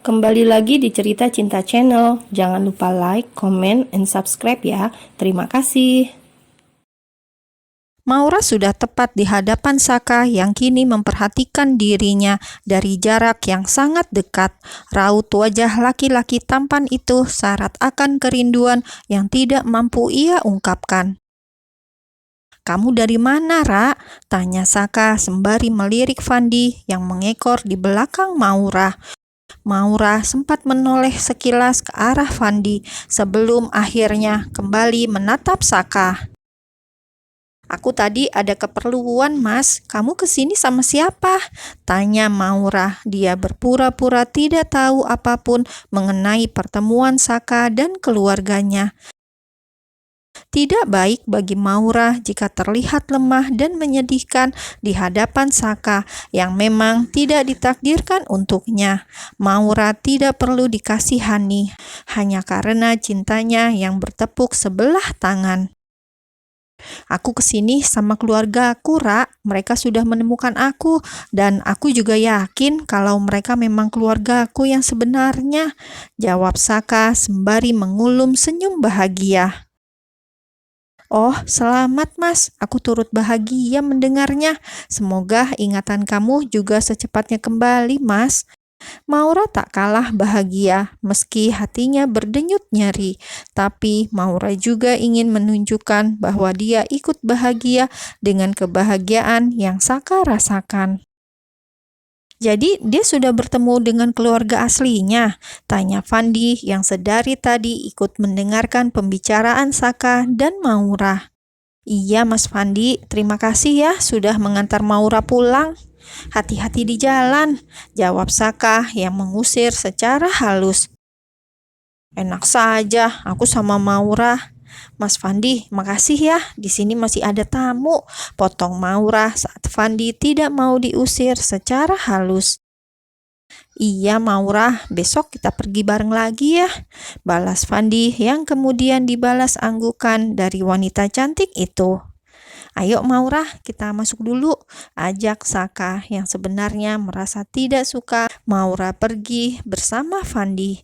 Kembali lagi di Cerita Cinta Channel. Jangan lupa like, comment, and subscribe ya. Terima kasih. Maura sudah tepat di hadapan Saka yang kini memperhatikan dirinya dari jarak yang sangat dekat. Raut wajah laki-laki tampan itu syarat akan kerinduan yang tidak mampu ia ungkapkan. "Kamu dari mana, Ra?" tanya Saka sembari melirik Fandi yang mengekor di belakang Maura. Maura sempat menoleh sekilas ke arah Fandi sebelum akhirnya kembali menatap Saka. "Aku tadi ada keperluan, Mas. Kamu kesini sama siapa?" tanya Maura. Dia berpura-pura tidak tahu apapun mengenai pertemuan Saka dan keluarganya. Tidak baik bagi Maura jika terlihat lemah dan menyedihkan di hadapan Saka yang memang tidak ditakdirkan untuknya. Maura tidak perlu dikasihani hanya karena cintanya yang bertepuk sebelah tangan. "Aku kesini sama keluarga aku, Ra. Mereka sudah menemukan aku, dan aku juga yakin kalau mereka memang keluarga aku yang sebenarnya," jawab Saka sembari mengulum senyum bahagia. "Oh, selamat Mas. Aku turut bahagia mendengarnya. Semoga ingatan kamu juga secepatnya kembali, Mas." Maura tak kalah bahagia meski hatinya berdenyut nyeri, tapi Maura juga ingin menunjukkan bahwa dia ikut bahagia dengan kebahagiaan yang Saka rasakan. "Jadi dia sudah bertemu dengan keluarga aslinya?" tanya Fandi yang sedari tadi ikut mendengarkan pembicaraan Saka dan Maura. "Iya Mas Fandi, terima kasih ya sudah mengantar Maura pulang. Hati-hati di jalan," jawab Saka yang mengusir secara halus. "Enak saja, aku sama Maura." "Mas Fandi, makasih ya, di sini masih ada tamu," potong Maura saat Fandi tidak mau diusir secara halus. "Iya Maura, besok kita pergi bareng lagi ya," balas Fandi yang kemudian dibalas anggukan dari wanita cantik itu. "Ayo Maura, kita masuk dulu," ajak Saka yang sebenarnya merasa tidak suka Maura pergi bersama Fandi.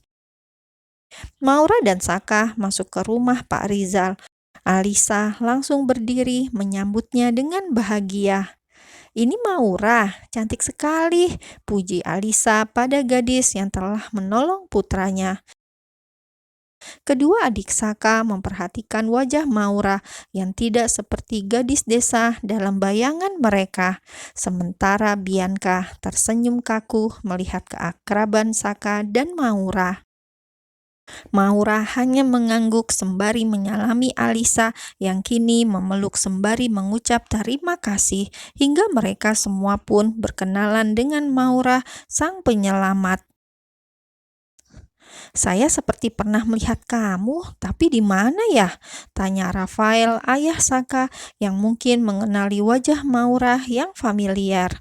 Maura dan Saka masuk ke rumah Pak Rizal. Alisa langsung berdiri menyambutnya dengan bahagia. "Ini Maura, cantik sekali," puji Alisa pada gadis yang telah menolong putranya. Kedua adik Saka memperhatikan wajah Maura yang tidak seperti gadis desa dalam bayangan mereka, sementara Bianca tersenyum kaku melihat keakraban Saka dan Maura. Maura hanya mengangguk sembari menyalami Alisa yang kini memeluk sembari mengucap terima kasih, hingga mereka semua pun berkenalan dengan Maura, sang penyelamat. "Saya seperti pernah melihat kamu, tapi di mana ya?" tanya Rafael, ayah Saka yang mungkin mengenali wajah Maura yang familiar.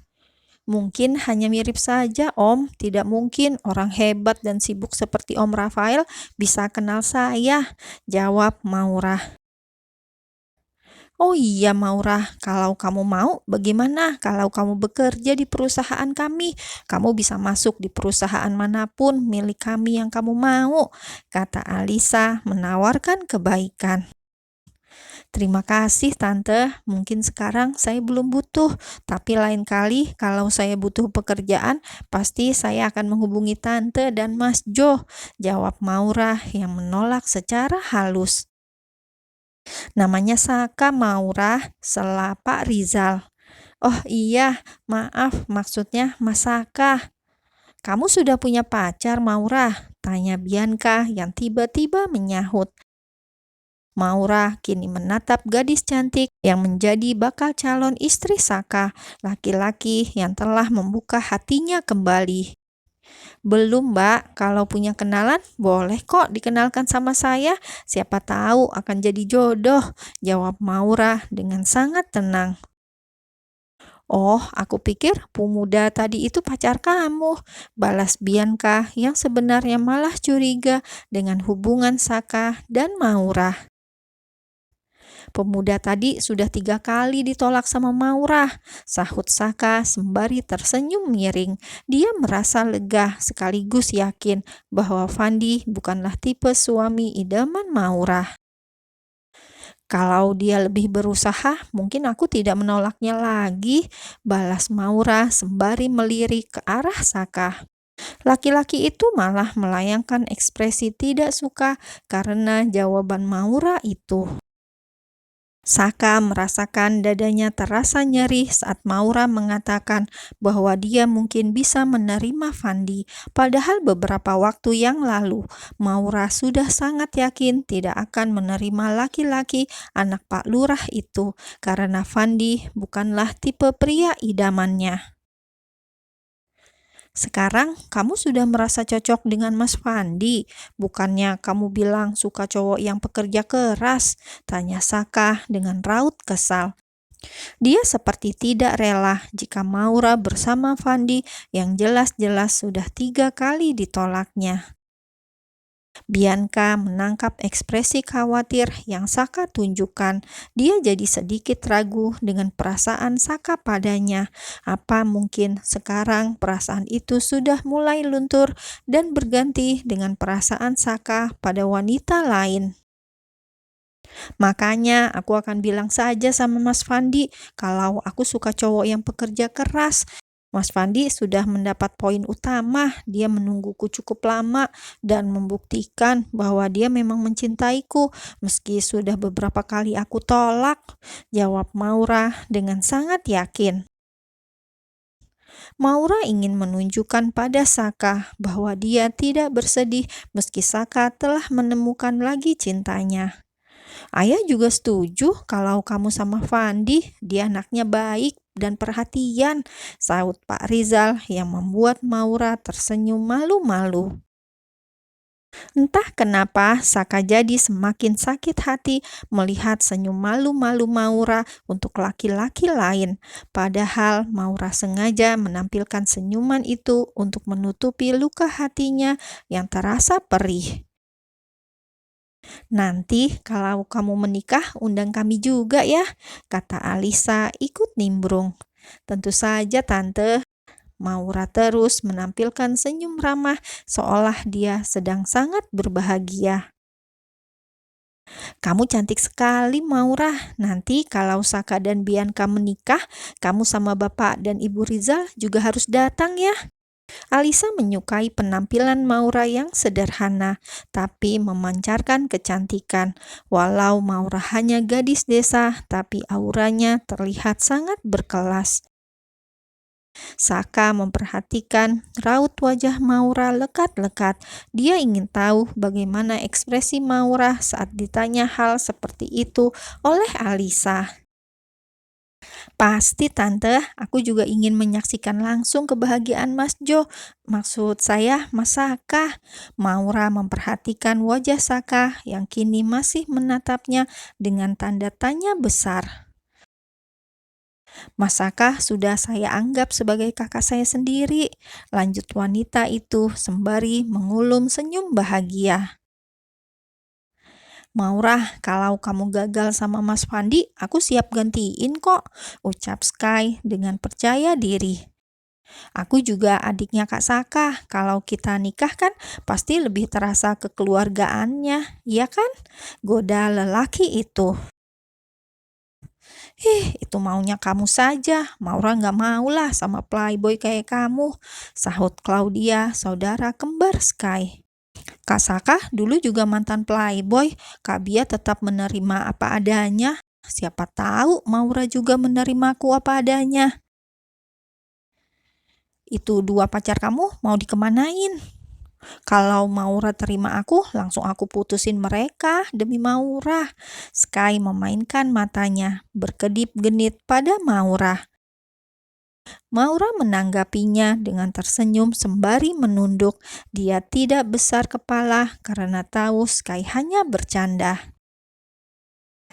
"Mungkin hanya mirip saja, Om. Tidak mungkin orang hebat dan sibuk seperti Om Rafael bisa kenal saya," jawab Maura. "Oh iya Maura, kalau kamu mau, bagaimana kalau kamu bekerja di perusahaan kami? Kamu bisa masuk di perusahaan manapun milik kami yang kamu mau," kata Alisa menawarkan kebaikan. "Terima kasih Tante, mungkin sekarang saya belum butuh, tapi lain kali kalau saya butuh pekerjaan, pasti saya akan menghubungi Tante dan Mas Jo," jawab Maura yang menolak secara halus. "Namanya Saka Maura," sela Pak Rizal. "Oh iya, maaf, maksudnya Mas Saka." "Kamu sudah punya pacar, Maura?" tanya Bianca yang tiba-tiba menyahut. Maura kini menatap gadis cantik yang menjadi bakal calon istri Saka, laki-laki yang telah membuka hatinya kembali. "Belum, Mbak. Kalau punya kenalan, boleh kok dikenalkan sama saya. Siapa tahu akan jadi jodoh," jawab Maura dengan sangat tenang. "Oh, aku pikir pemuda tadi itu pacar kamu," balas Bianca yang sebenarnya malah curiga dengan hubungan Saka dan Maura. Pemuda tadi sudah 3 kali ditolak sama Maura, sahut Saka sembari tersenyum miring. Dia merasa lega sekaligus yakin bahwa Fandi bukanlah tipe suami idaman Maura. Kalau dia lebih berusaha, mungkin aku tidak menolaknya lagi, balas Maura sembari melirik ke arah Saka. Laki-laki itu malah melayangkan ekspresi tidak suka karena jawaban Maura itu. Saka merasakan dadanya terasa nyeri saat Maura mengatakan bahwa dia mungkin bisa menerima Fandi. Padahal beberapa waktu yang lalu, Maura sudah sangat yakin tidak akan menerima laki-laki anak Pak Lurah itu karena Fandi bukanlah tipe pria idamannya. Sekarang kamu sudah merasa cocok dengan Mas Fandi. Bukannya kamu bilang suka cowok yang pekerja keras? Tanya Saka dengan raut kesal. Dia seperti tidak rela jika Maura bersama Fandi yang jelas-jelas sudah 3 kali ditolaknya. Bianca menangkap ekspresi khawatir yang Saka tunjukkan. Dia jadi sedikit ragu dengan perasaan Saka padanya. Apa mungkin sekarang perasaan itu sudah mulai luntur dan berganti dengan perasaan Saka pada wanita lain? Makanya aku akan bilang saja sama Mas Fandi kalau aku suka cowok yang pekerja keras. Mas Fandi sudah mendapat poin utama, dia menungguku cukup lama dan membuktikan bahwa dia memang mencintaiku meski sudah beberapa kali aku tolak, jawab Maura dengan sangat yakin. Maura ingin menunjukkan pada Saka bahwa dia tidak bersedih meski Saka telah menemukan lagi cintanya. Ayah juga setuju kalau kamu sama Fandi, dia anaknya baik dan perhatian, saut Pak Rizal yang membuat Maura tersenyum malu-malu. Entah kenapa Saka jadi semakin sakit hati melihat senyum malu-malu Maura untuk laki-laki lain. Padahal Maura sengaja menampilkan senyuman itu untuk menutupi luka hatinya yang terasa perih. Nanti kalau kamu menikah undang kami juga ya, kata Alisa ikut nimbrung. Tentu saja Tante. Maura terus menampilkan senyum ramah seolah dia sedang sangat berbahagia. Kamu cantik sekali Maura. Nanti kalau Saka dan Bianca menikah, kamu sama Bapak dan Ibu Rizal juga harus datang ya. Alisa menyukai penampilan Maura yang sederhana, tapi memancarkan kecantikan. Walau Maura hanya gadis desa, tapi auranya terlihat sangat berkelas. Saka memperhatikan raut wajah Maura lekat-lekat. Dia ingin tahu bagaimana ekspresi Maura saat ditanya hal seperti itu oleh Alisa. Pasti Tante, aku juga ingin menyaksikan langsung kebahagiaan Mas Jo. Maksud saya Mas Saka. Maura memperhatikan wajah Saka yang kini masih menatapnya dengan tanda tanya besar. Mas Saka sudah saya anggap sebagai kakak saya sendiri, lanjut wanita itu sembari mengulum senyum bahagia. Maura, kalau kamu gagal sama Mas Fandi, aku siap gantiin kok, ucap Sky dengan percaya diri. Aku juga adiknya Kak Saka, kalau kita nikah kan pasti lebih terasa kekeluargaannya, iya kan? Goda lelaki itu. Itu maunya kamu saja, Maura nggak maulah sama playboy kayak kamu, sahut Claudia, saudara kembar Sky. Kak Saka dulu juga mantan playboy, Kak Bia tetap menerima apa adanya. Siapa tahu Maura juga menerimaku apa adanya. Itu 2 pacar kamu mau dikemanain? Kalau Maura terima aku, langsung aku putusin mereka demi Maura. Sky memainkan matanya, berkedip genit pada Maura. Maura menanggapinya dengan tersenyum sembari menunduk. Dia tidak besar kepala karena tahu Sky hanya bercanda.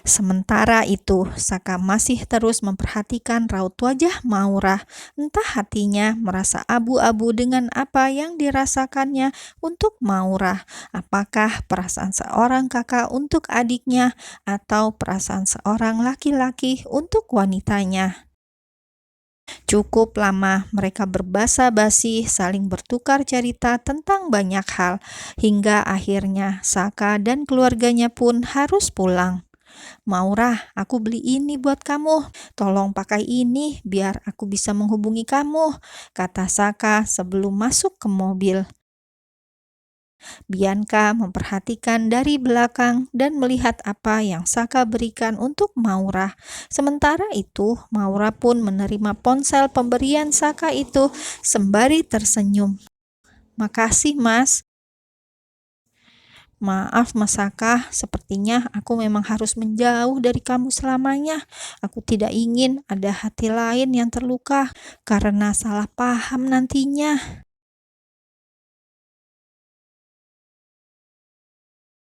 Sementara itu, Saka masih terus memperhatikan raut wajah Maura. Entah hatinya merasa abu-abu dengan apa yang dirasakannya untuk Maura. Apakah perasaan seorang kakak untuk adiknya atau perasaan seorang laki-laki untuk wanitanya? Cukup lama mereka berbasa-basi, saling bertukar cerita tentang banyak hal, hingga akhirnya Saka dan keluarganya pun harus pulang. Maura, aku beli ini buat kamu. Tolong pakai ini biar aku bisa menghubungi kamu, kata Saka sebelum masuk ke mobil. Bianca memperhatikan dari belakang dan melihat apa yang Saka berikan untuk Maura. Sementara itu, Maura pun menerima ponsel pemberian Saka itu sembari tersenyum. Makasih, Mas. Maaf, Mas Saka, sepertinya aku memang harus menjauh dari kamu selamanya. Aku tidak ingin ada hati lain yang terluka karena salah paham nantinya.